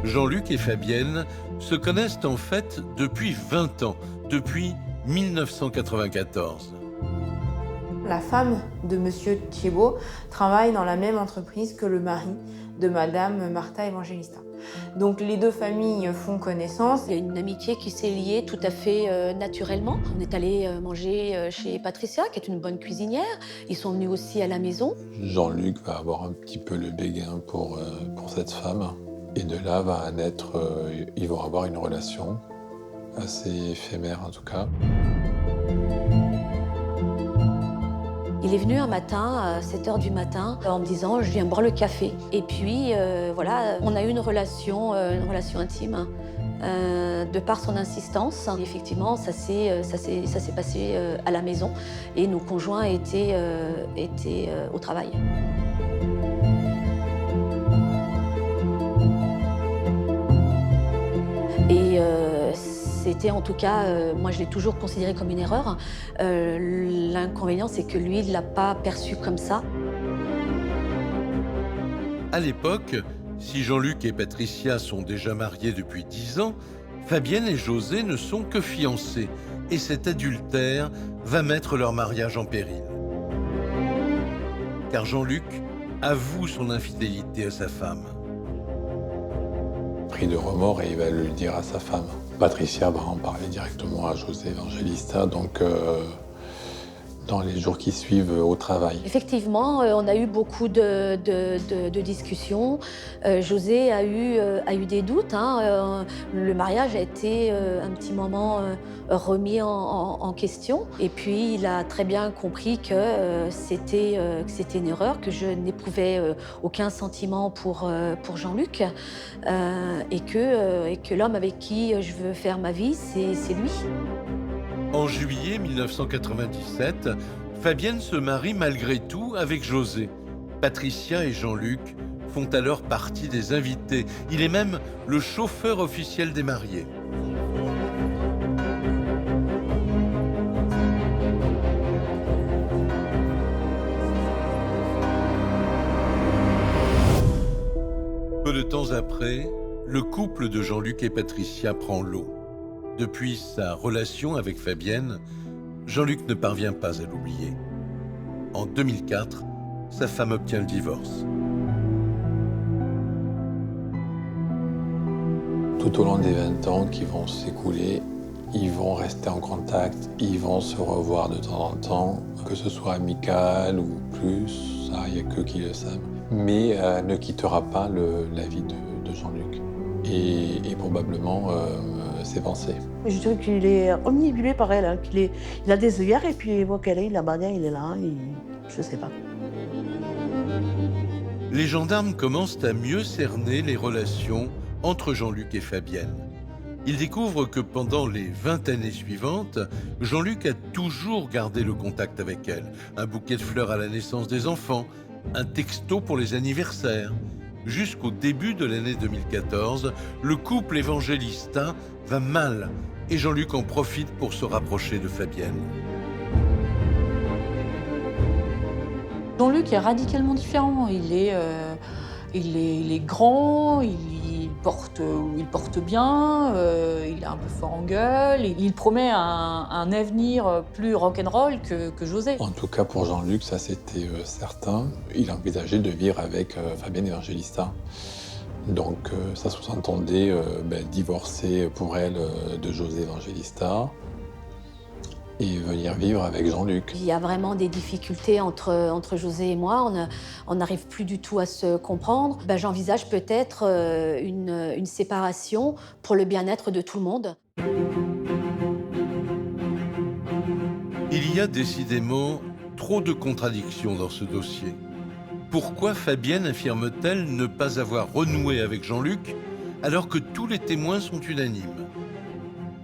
S9: Jean-Luc et Fabienne se connaissent en fait depuis 20 ans, depuis 1994.
S3: La femme de Monsieur Thiebaud travaille dans la même entreprise que le mari de Madame Martha Evangelista. Donc les deux familles font connaissance.
S8: Il y a une amitié qui s'est liée tout à fait naturellement. On est allé manger chez Patricia, qui est une bonne cuisinière. Ils sont venus aussi à la maison.
S2: Jean-Luc va avoir un petit peu le béguin pour cette femme. Et de là va naître, ils vont avoir une relation assez éphémère en tout cas.
S8: Il est venu un matin, à 7h du matin, en me disant « je viens boire le café ». Et puis, voilà, on a eu une relation intime, de par son insistance. Et effectivement, ça s'est passé à la maison et nos conjoints étaient au travail. Et c'était en tout cas, moi je l'ai toujours considéré comme une erreur. L'inconvénient, c'est que lui, il ne l'a pas perçu comme ça.
S9: À l'époque, si Jean-Luc et Patricia sont déjà mariés depuis 10 ans, Fabienne et José ne sont que fiancés. Et cet adultère va mettre leur mariage en péril. Car Jean-Luc avoue son infidélité à sa femme.
S2: Pris de remords et il va le dire à sa femme. Patricia va en parler directement à José Evangelista, donc dans les jours qui suivent au travail.
S8: Effectivement, on a eu beaucoup de discussions. José a eu des doutes. Le mariage a été un petit moment remis en question. Et puis, il a très bien compris que c'était une erreur, que je n'éprouvais aucun sentiment pour Jean-Luc et que l'homme avec qui je veux faire ma vie, c'est lui.
S9: En juillet 1997, Fabienne se marie malgré tout avec José. Patricia et Jean-Luc font alors partie des invités. Il est même le chauffeur officiel des mariés. Peu de temps après, le couple de Jean-Luc et Patricia prend l'eau. Depuis sa relation avec Fabienne, Jean-Luc ne parvient pas à l'oublier. En 2004, sa femme obtient le divorce.
S2: Tout au long des 20 ans qui vont s'écouler, ils vont rester en contact, ils vont se revoir de temps en temps, que ce soit amical ou plus, ça, il n'y a qu'eux qui le savent. Mais elle ne quittera pas la vie de Jean-Luc et probablement ses pensées.
S6: Je dirais qu'il est omnibulé par elle, hein, il a des œillères et puis il voit qu'elle est, il la bien, il est là, je sais pas.
S9: Les gendarmes commencent à mieux cerner les relations entre Jean-Luc et Fabienne. Ils découvrent que pendant les 20 années suivantes, Jean-Luc a toujours gardé le contact avec elle. Un bouquet de fleurs à la naissance des enfants, un texto pour les anniversaires. Jusqu'au début de l'année 2014, le couple évangélistin va mal et Jean-Luc en profite pour se rapprocher de Fabienne.
S5: Jean-Luc est radicalement différent. Il est grand, il porte bien, il est un peu fort en gueule. Il promet un avenir plus rock'n'roll que José.
S2: En tout cas, pour Jean-Luc, ça c'était certain. Il envisageait de vivre avec Fabienne Evangelista. Donc ça sous-entendait divorcer pour elle de José Evangelista et venir vivre avec Jean-Luc.
S8: Il y a vraiment des difficultés entre José et moi. On n'arrive plus du tout à se comprendre. J'envisage peut-être une séparation pour le bien-être de tout le monde.
S9: Il y a décidément trop de contradictions dans ce dossier. Pourquoi Fabienne affirme-t-elle ne pas avoir renoué avec Jean-Luc alors que tous les témoins sont unanimes ?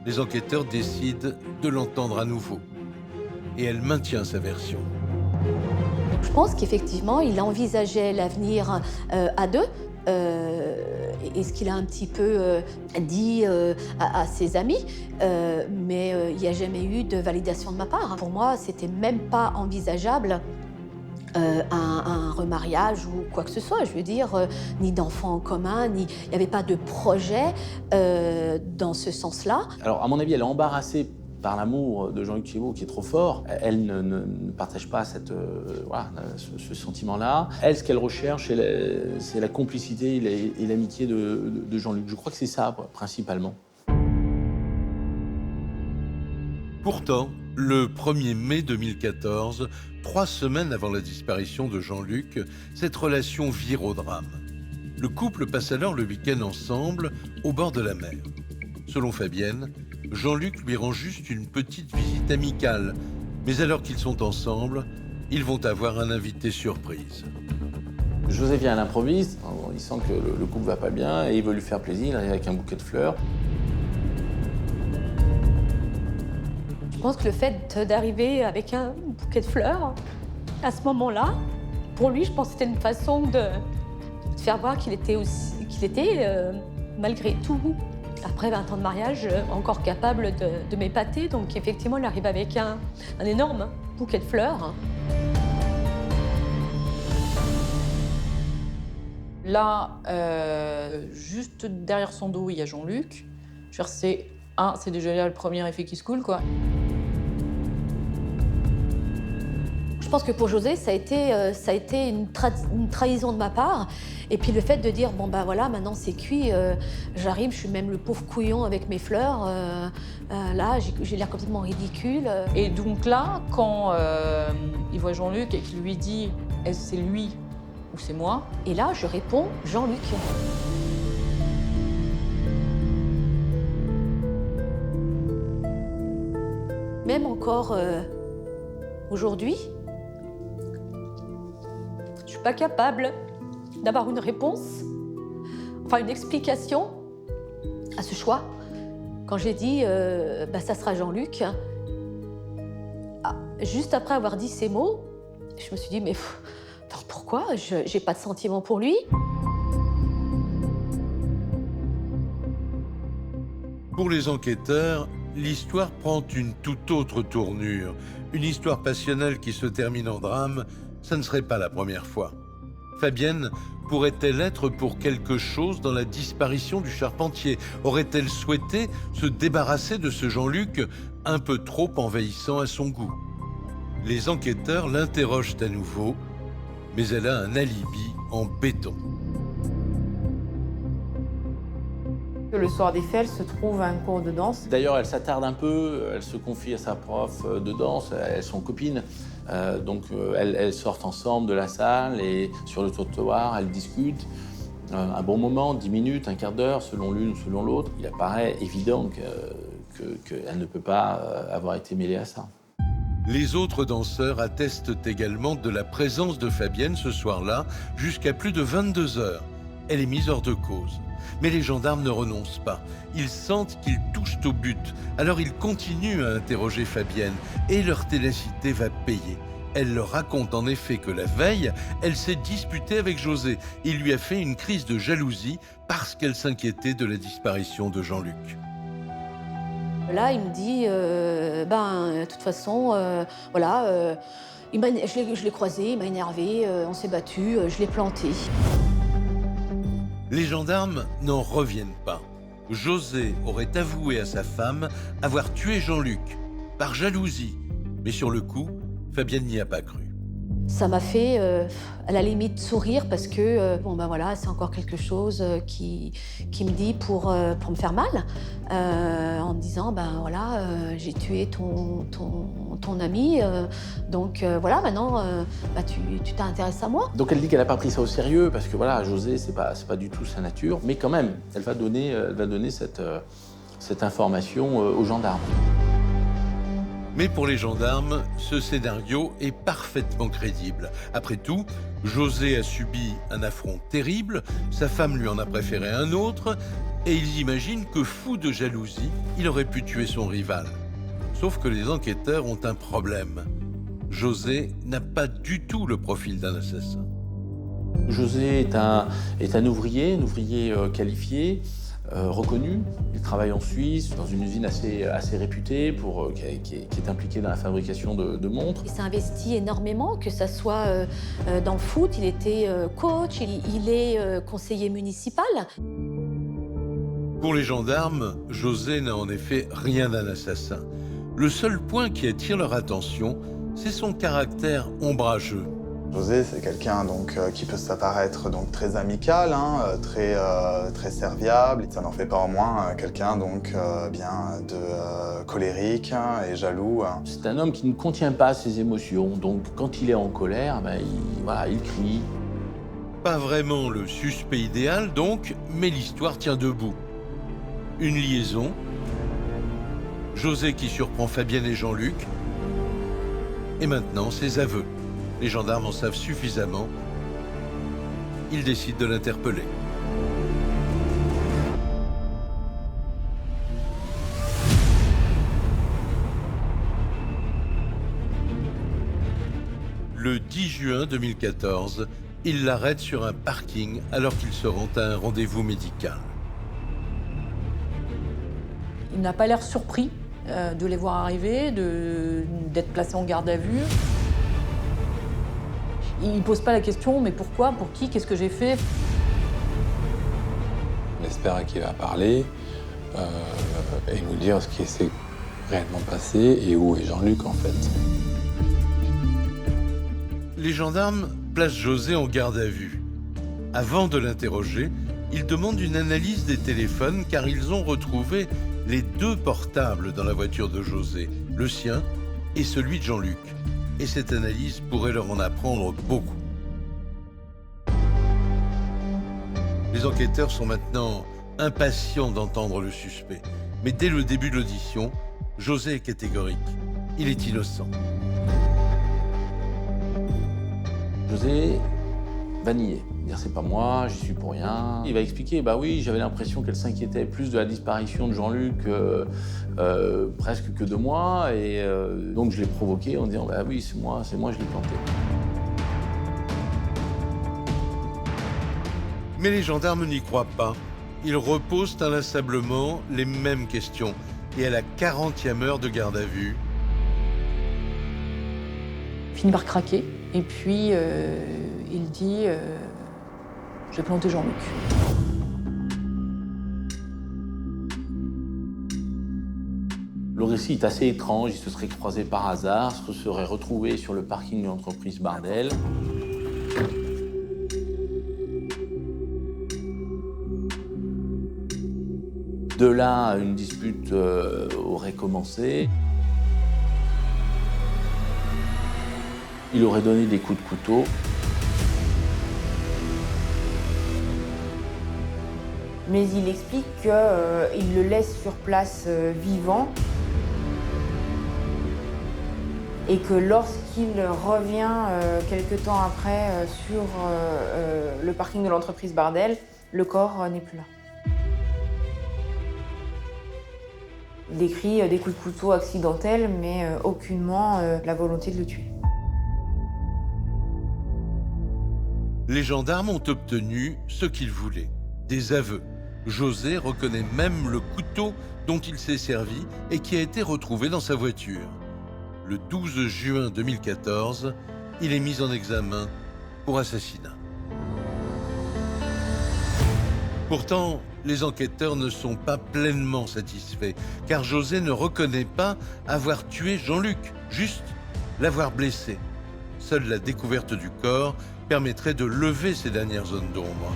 S9: Les enquêteurs décident de l'entendre à nouveau. Et elle maintient sa version.
S8: Je pense qu'effectivement, il envisageait l'avenir à deux. Et ce qu'il a un petit peu dit à ses amis, mais il n'y a jamais eu de validation de ma part. Pour moi, c'était même pas envisageable un remariage ou quoi que ce soit. Je veux dire, ni d'enfants en commun, il n'y avait pas de projet dans ce sens-là.
S7: Alors, à mon avis, elle est embarrassée par l'amour de Jean-Luc Tjibaud qui est trop fort. Elle ne partage pas ce sentiment-là. Elle, ce qu'elle recherche, c'est la complicité et l'amitié de Jean-Luc. Je crois que c'est ça, principalement.
S9: Pourtant, le 1er mai 2014, 3 semaines avant la disparition de Jean-Luc, cette relation vire au drame. Le couple passe alors le week-end ensemble, au bord de la mer. Selon Fabienne, Jean-Luc lui rend juste une petite visite amicale. Mais alors qu'ils sont ensemble, ils vont avoir un invité surprise.
S7: José vient à l'improviste, il sent que le couple va pas bien et il veut lui faire plaisir, il arrive avec un bouquet de fleurs.
S8: Je pense que le fait d'arriver avec un bouquet de fleurs, à ce moment-là, pour lui, je pense que c'était une façon de faire voir qu'il était, malgré tout, après 20 ans de mariage, encore capable de m'épater. Donc effectivement, il arrive avec un énorme bouquet de fleurs.
S5: Là, juste derrière son dos, il y a Jean-Luc. C'est déjà le premier effet qui se coule, quoi.
S8: Je pense que pour José, ça a été une trahison de ma part. Et puis le fait de dire, voilà, maintenant c'est cuit, j'arrive, je suis même le pauvre couillon avec mes fleurs. Là, j'ai l'air complètement ridicule.
S5: Et donc là, quand il voit Jean-Luc et qu'il lui dit, est-ce que c'est lui ou c'est moi?
S8: Et là, je réponds, Jean-Luc. Même encore aujourd'hui, je suis pas capable d'avoir une réponse, une explication à ce choix. Quand j'ai dit ça sera Jean-Luc, juste après avoir dit ces mots, je me suis dit mais pourquoi? J'ai pas de sentiment pour lui.
S9: Pour les enquêteurs, l'histoire prend une toute autre tournure. Une histoire passionnelle qui se termine en drame, ça ne serait pas la première fois. Fabienne pourrait-elle être pour quelque chose dans la disparition du charpentier? Aurait-elle souhaité se débarrasser de ce Jean-Luc un peu trop envahissant à son goût? Les enquêteurs l'interrogent à nouveau, mais elle a un alibi en béton.
S3: Le soir des faits, elle se trouve à un cours de danse.
S7: D'ailleurs, elle s'attarde un peu, elle se confie à sa prof de danse, elles sont copines. Elles sortent ensemble de la salle et sur le trottoir, elles discutent. Un bon moment, 10 minutes, un quart d'heure, selon l'une ou selon l'autre. Il apparaît évident qu'elle ne peut pas avoir été mêlée à ça.
S9: Les autres danseurs attestent également de la présence de Fabienne ce soir-là jusqu'à plus de 22 heures. Elle est mise hors de cause. Mais les gendarmes ne renoncent pas. Ils sentent qu'ils touchent au but. Alors ils continuent à interroger Fabienne et leur ténacité va payer. Elle leur raconte en effet que la veille, elle s'est disputée avec José. Il lui a fait une crise de jalousie parce qu'elle s'inquiétait de la disparition de Jean-Luc.
S8: Là, il me dit, de toute façon, je l'ai croisé, il m'a énervé, on s'est battu, je l'ai planté.
S9: Les gendarmes n'en reviennent pas. José aurait avoué à sa femme avoir tué Jean-Luc par jalousie. Mais sur le coup, Fabienne n'y a pas cru.
S8: Ça m'a fait, à la limite, sourire parce que, c'est encore quelque chose qui me dit pour me faire mal, en me disant, j'ai tué ton ami, maintenant, tu t'intéresses à moi.
S7: Donc elle dit qu'elle n'a pas pris ça au sérieux parce que José, c'est pas du tout sa nature, mais quand même, elle va donner cette information aux gendarmes.
S9: Mais pour les gendarmes, ce scénario est parfaitement crédible. Après tout, José a subi un affront terrible, sa femme lui en a préféré un autre, et ils imaginent que fou de jalousie, il aurait pu tuer son rival. Sauf que les enquêteurs ont un problème. José n'a pas du tout le profil d'un assassin.
S7: José est un ouvrier qualifié, reconnu. Il travaille en Suisse, dans une usine assez réputée, qui est impliquée dans la fabrication de montres.
S8: Il s'est investi énormément, que ce soit dans le foot, il était coach, il est conseiller municipal.
S9: Pour les gendarmes, José n'a en effet rien d'un assassin. Le seul point qui attire leur attention, c'est son caractère ombrageux.
S1: José, c'est quelqu'un qui peut s'apparaître très amical, très serviable. Ça n'en fait pas en moins quelqu'un colérique et jaloux.
S7: C'est un homme qui ne contient pas ses émotions, donc quand il est en colère, il crie.
S9: Pas vraiment le suspect idéal donc, mais l'histoire tient debout. Une liaison, José qui surprend Fabienne et Jean-Luc, et maintenant ses aveux. Les gendarmes en savent suffisamment. Ils décident de l'interpeller. Le 10 juin 2014, ils l'arrêtent sur un parking alors qu'il se rend à un rendez-vous médical.
S5: Il n'a pas l'air surpris de les voir arriver, d'être placé en garde à vue. Il ne pose pas la question, mais pourquoi, pour qui, qu'est-ce que j'ai fait?
S2: On espère qu'il va parler et nous dire ce qui s'est réellement passé et où est Jean-Luc en fait.
S9: Les gendarmes placent José en garde à vue. Avant de l'interroger, ils demandent une analyse des téléphones car ils ont retrouvé les 2 portables dans la voiture de José, le sien et celui de Jean-Luc. Et cette analyse pourrait leur en apprendre beaucoup. Les enquêteurs sont maintenant impatients d'entendre le suspect. Mais dès le début de l'audition, José est catégorique. Il est innocent.
S7: José va nier, dire c'est pas moi, j'y suis pour rien. Il va expliquer, j'avais l'impression qu'elle s'inquiétait plus de la disparition de Jean-Luc presque que de moi, et donc je l'ai provoqué en disant c'est moi, je l'ai planté.
S9: Mais les gendarmes n'y croient pas. Ils reposent inlassablement les mêmes questions. Et à la 40e heure de garde à vue,
S5: Il finit par craquer, et puis il dit j'ai planté Jean-Luc.
S7: Le récit est assez étrange, il se serait croisé par hasard, se serait retrouvé sur le parking de l'entreprise Bardel. De là, une dispute aurait commencé. Il aurait donné des coups de couteau.
S3: Mais il explique qu'il le laisse sur place vivant et que lorsqu'il revient quelque temps après sur le parking de l'entreprise Bardel, le corps n'est plus là. Il décrit des coups de couteau accidentels, mais aucunement la volonté de le tuer.
S9: Les gendarmes ont obtenu ce qu'ils voulaient, des aveux. José reconnaît même le couteau dont il s'est servi et qui a été retrouvé dans sa voiture. Le 12 juin 2014, il est mis en examen pour assassinat. Pourtant, les enquêteurs ne sont pas pleinement satisfaits, car José ne reconnaît pas avoir tué Jean-Luc, juste l'avoir blessé. Seule la découverte du corps permettrait de lever ces dernières zones d'ombre.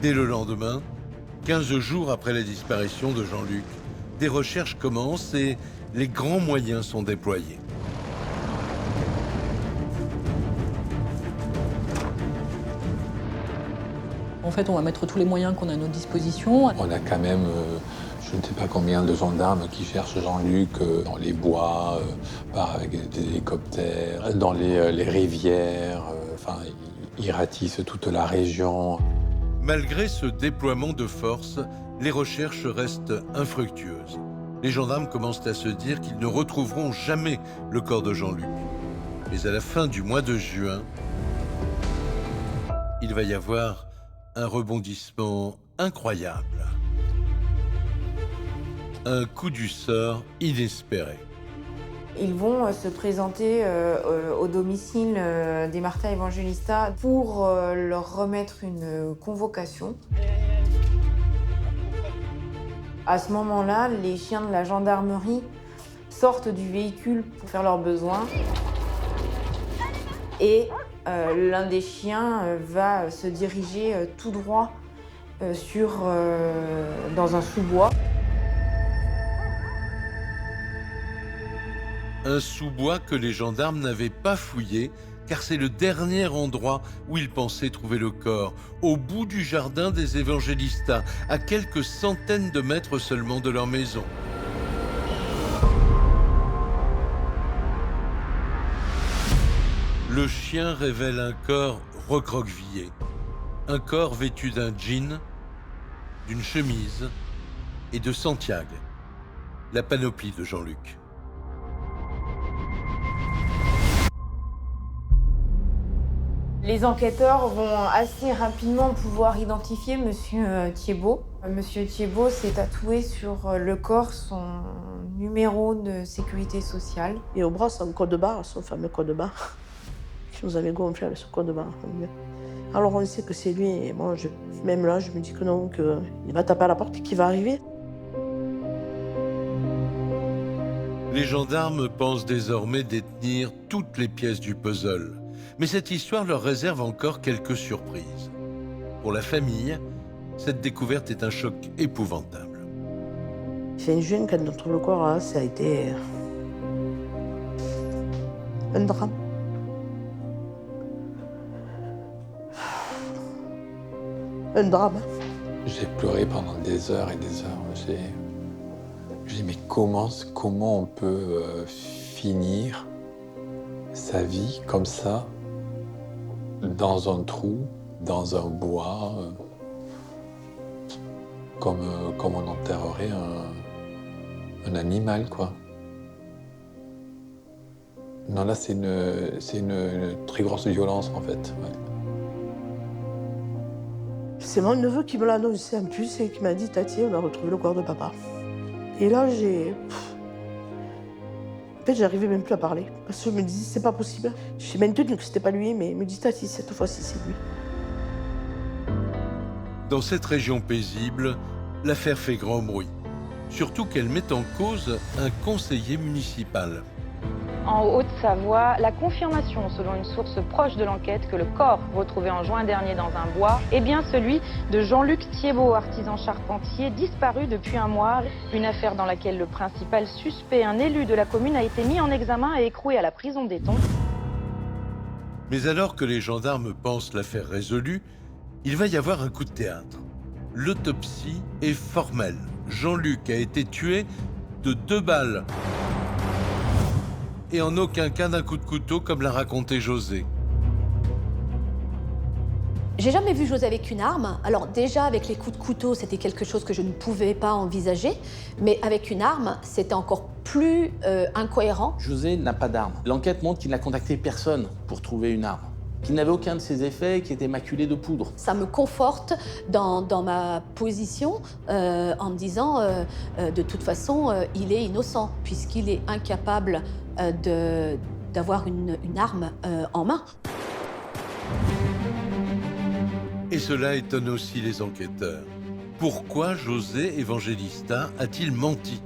S9: Dès le lendemain, 15 jours après la disparition de Jean-Luc, des recherches commencent et les grands moyens sont déployés.
S5: En fait, on va mettre tous les moyens qu'on a à notre disposition.
S2: On a quand même, je ne sais pas combien de gendarmes qui cherchent Jean-Luc dans les bois, avec des hélicoptères, dans les rivières. Ils ratissent toute la région.
S9: Malgré ce déploiement de force, les recherches restent infructueuses. Les gendarmes commencent à se dire qu'ils ne retrouveront jamais le corps de Jean-Luc. Mais à la fin du mois de juin, il va y avoir un rebondissement incroyable. Un coup du sort inespéré.
S3: Ils vont se présenter au domicile des Martha Evangelista pour leur remettre une convocation. À ce moment-là, les chiens de la gendarmerie sortent du véhicule pour faire leurs besoins. Et l'un des chiens va se diriger tout droit dans un sous-bois.
S9: Un sous-bois que les gendarmes n'avaient pas fouillé, car c'est le dernier endroit où ils pensaient trouver le corps, au bout du jardin des Evangelistas, à quelques centaines de mètres seulement de leur maison. Le chien révèle un corps recroquevillé, un corps vêtu d'un jean, d'une chemise et de Santiago, la panoplie de Jean-Luc.
S3: Les enquêteurs vont assez rapidement pouvoir identifier Monsieur Thiebaud. Monsieur Thiebaud s'est tatoué sur le corps son numéro de sécurité sociale.
S6: Et au bras, son code barre, son fameux code barre. Je nous avais gonflé avec ce code barre. Alors on sait que c'est lui, et moi, même là, je me dis que non, qu'il va taper à la porte et qu'il va arriver.
S9: Les gendarmes pensent désormais détenir toutes les pièces du puzzle. Mais cette histoire leur réserve encore quelques surprises. Pour la famille, cette découverte est un choc épouvantable.
S6: Fin juin, quand on trouve le corps, là, ça a été un drame. Un drame.
S2: J'ai pleuré pendant des heures et des heures. Je dis mais comment on peut finir sa vie comme ça, dans un trou, dans un bois, comme on enterrerait un animal, quoi. Non, là, c'est une très grosse violence, en fait. Ouais.
S6: C'est mon neveu qui me l'a annoncé en plus et qui m'a dit « Tati, on a retrouvé le corps de papa ». Et là, En fait, j'arrivais même plus à parler, parce que je me disais, c'est pas possible. Je suis maintenue que c'était pas lui, mais il me dit, Tati, cette fois-ci, c'est lui.
S9: Dans cette région paisible, l'affaire fait grand bruit. Surtout qu'elle met en cause un conseiller municipal.
S10: en Haute-Savoie, la confirmation, selon une source proche de l'enquête, que le corps retrouvé en juin dernier dans un bois est bien celui de Jean-Luc Thiebaud, artisan charpentier, disparu depuis un mois. Une affaire dans laquelle le principal suspect, un élu de la commune, a été mis en examen et écroué à la prison d'Éton.
S9: Mais alors que les gendarmes pensent l'affaire résolue, il va y avoir un coup de théâtre. L'autopsie est formelle. Jean-Luc a été tué de 2 balles. Et en aucun cas d'un coup de couteau comme l'a raconté José.
S8: J'ai jamais vu José avec une arme. Alors déjà, avec les coups de couteau, c'était quelque chose que je ne pouvais pas envisager. Mais avec une arme, c'était encore plus incohérent.
S7: José n'a pas d'arme. L'enquête montre qu'il n'a contacté personne pour trouver une arme, qu'il n'avait aucun de ses effets et qui était maculé de poudre.
S8: Ça me conforte dans ma position en me disant, de toute façon, il est innocent, puisqu'il est incapable d'avoir une arme en main.
S9: Et cela étonne aussi les enquêteurs. Pourquoi José Evangelista a-t-il menti?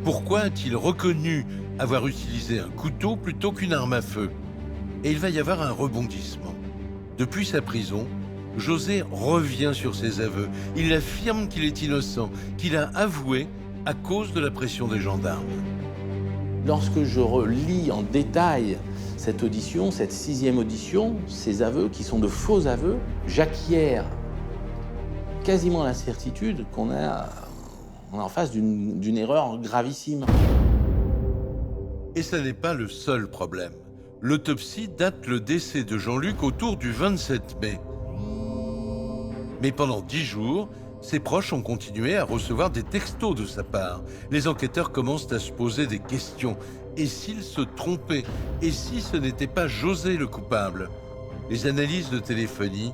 S9: Pourquoi a-t-il reconnu avoir utilisé un couteau plutôt qu'une arme à feu? Et il va y avoir un rebondissement. Depuis sa prison, José revient sur ses aveux. Il affirme qu'il est innocent, qu'il a avoué à cause de la pression des gendarmes.
S7: Lorsque je relis en détail cette audition, cette 6e audition, ces aveux qui sont de faux aveux, j'acquiers quasiment la certitude qu'on est en face d'une erreur gravissime.
S9: Et ça n'est pas le seul problème. L'autopsie date le décès de Jean-Luc autour du 27 mai. Mais pendant 10 jours, ses proches ont continué à recevoir des textos de sa part. Les enquêteurs commencent à se poser des questions. Et s'il se trompait? Et si ce n'était pas José le coupable? Les analyses de téléphonie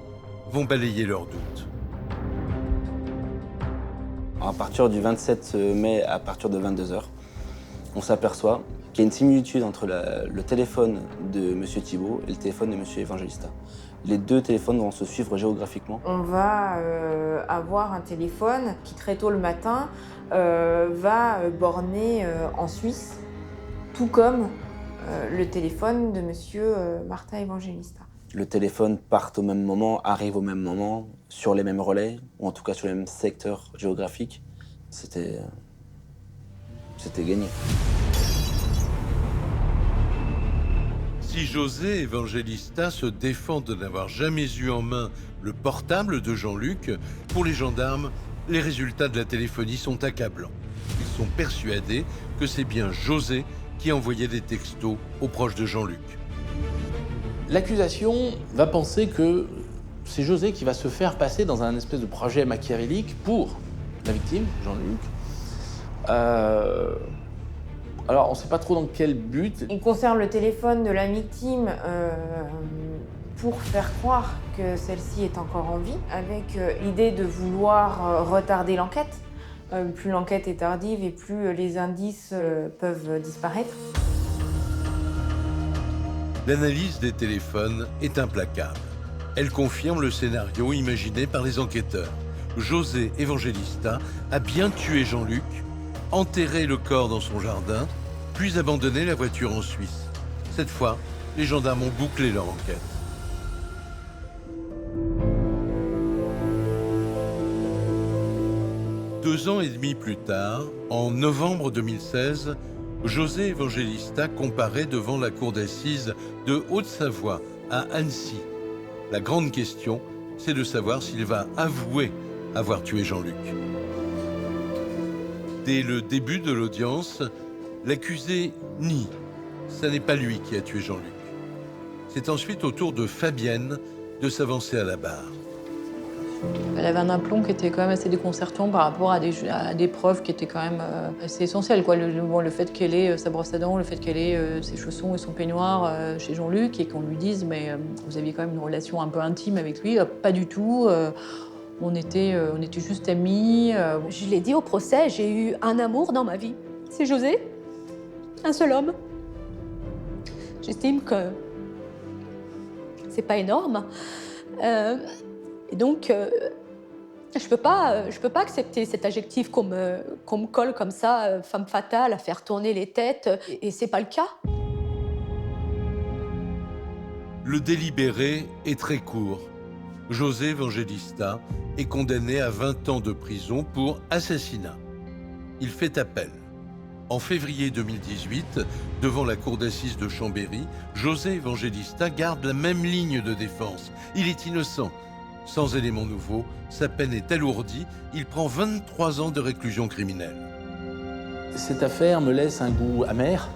S9: vont balayer leurs doutes.
S11: À partir du 27 mai, à partir de 22h, on s'aperçoit qu'il y a une similitude entre le téléphone de M. Thiebaud et le téléphone de M. Evangelista. Les 2 téléphones vont se suivre géographiquement.
S3: On va avoir un téléphone qui, très tôt le matin, va borner en Suisse, tout comme le téléphone de M. Martin Evangelista.
S11: Le téléphone part au même moment, arrive au même moment, sur les mêmes relais, ou en tout cas sur le même secteur géographique. C'était gagné.
S9: Si José Evangelista se défend de n'avoir jamais eu en main le portable de Jean-Luc, pour les gendarmes, les résultats de la téléphonie sont accablants. Ils sont persuadés que c'est bien José qui envoyait des textos aux proches de Jean-Luc.
S7: L'accusation va penser que c'est José qui va se faire passer dans un espèce de projet machiavélique pour la victime, Jean-Luc. Alors, on ne sait pas trop dans quel but.
S3: Il conserve le téléphone de la victime pour faire croire que celle-ci est encore en vie, avec l'idée de vouloir retarder l'enquête. Plus l'enquête est tardive et plus les indices peuvent disparaître.
S9: L'analyse des téléphones est implacable. Elle confirme le scénario imaginé par les enquêteurs. José Evangelista a bien tué Jean-Luc, enterré le corps dans son jardin, puis abandonné la voiture en Suisse. Cette fois, les gendarmes ont bouclé leur enquête. Deux ans et demi plus tard, en novembre 2016, José Evangelista comparaît devant la cour d'assises de Haute-Savoie à Annecy. La grande question, c'est de savoir s'il va avouer avoir tué Jean-Luc. Dès le début de l'audience, l'accusé nie. Ce n'est pas lui qui a tué Jean-Luc. C'est ensuite au tour de Fabienne de s'avancer à la barre.
S5: Elle avait un aplomb qui était quand même assez déconcertant par rapport à des preuves qui étaient quand même assez essentielles, quoi. Le fait qu'elle ait sa brosse à dents, le fait qu'elle ait ses chaussons et son peignoir chez Jean-Luc et qu'on lui dise « mais vous aviez quand même une relation un peu intime avec lui ». Pas du tout. On était juste amis.
S8: Je l'ai dit au procès, j'ai eu un amour dans ma vie. C'est José, un seul homme. J'estime que c'est pas énorme. Et donc, je peux pas accepter cet adjectif qu'on me colle comme ça, femme fatale, à faire tourner les têtes. Et c'est pas le cas.
S9: Le délibéré est très court. José Evangelista est condamné à 20 ans de prison pour assassinat. Il fait appel. En février 2018, devant la cour d'assises de Chambéry, José Evangelista garde la même ligne de défense. Il est innocent. Sans éléments nouveaux, sa peine est alourdie. Il prend 23 ans de réclusion criminelle.
S7: Cette affaire me laisse un goût amer.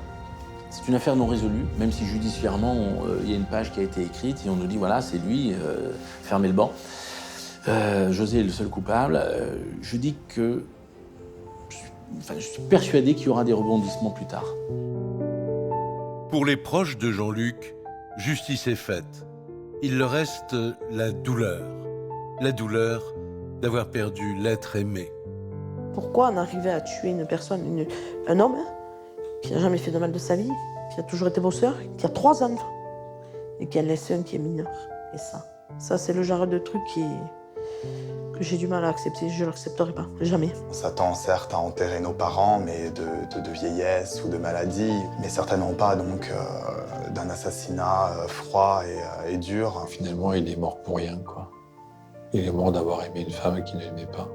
S7: C'est une affaire non résolue, même si judiciairement, il y a une page qui a été écrite et on nous dit, voilà, c'est lui, fermez le banc. José est le seul coupable. Je dis que je suis persuadé qu'il y aura des rebondissements plus tard.
S9: Pour les proches de Jean-Luc, justice est faite. Il leur reste la douleur d'avoir perdu l'être aimé.
S6: Pourquoi on arrivait à tuer une personne, un homme qui n'a jamais fait de mal de sa vie, qui a toujours été bosseur, qui a 3 enfants et qui a laissé un qui est mineur. Et ça c'est le genre de truc que j'ai du mal à accepter. Je ne l'accepterai pas, jamais.
S1: On s'attend certes à enterrer nos parents, mais de vieillesse ou de maladie, mais certainement pas donc d'un assassinat froid et dur.
S2: Finalement, il est mort pour rien, quoi. Il est mort d'avoir aimé une femme qu'il n'aimait pas.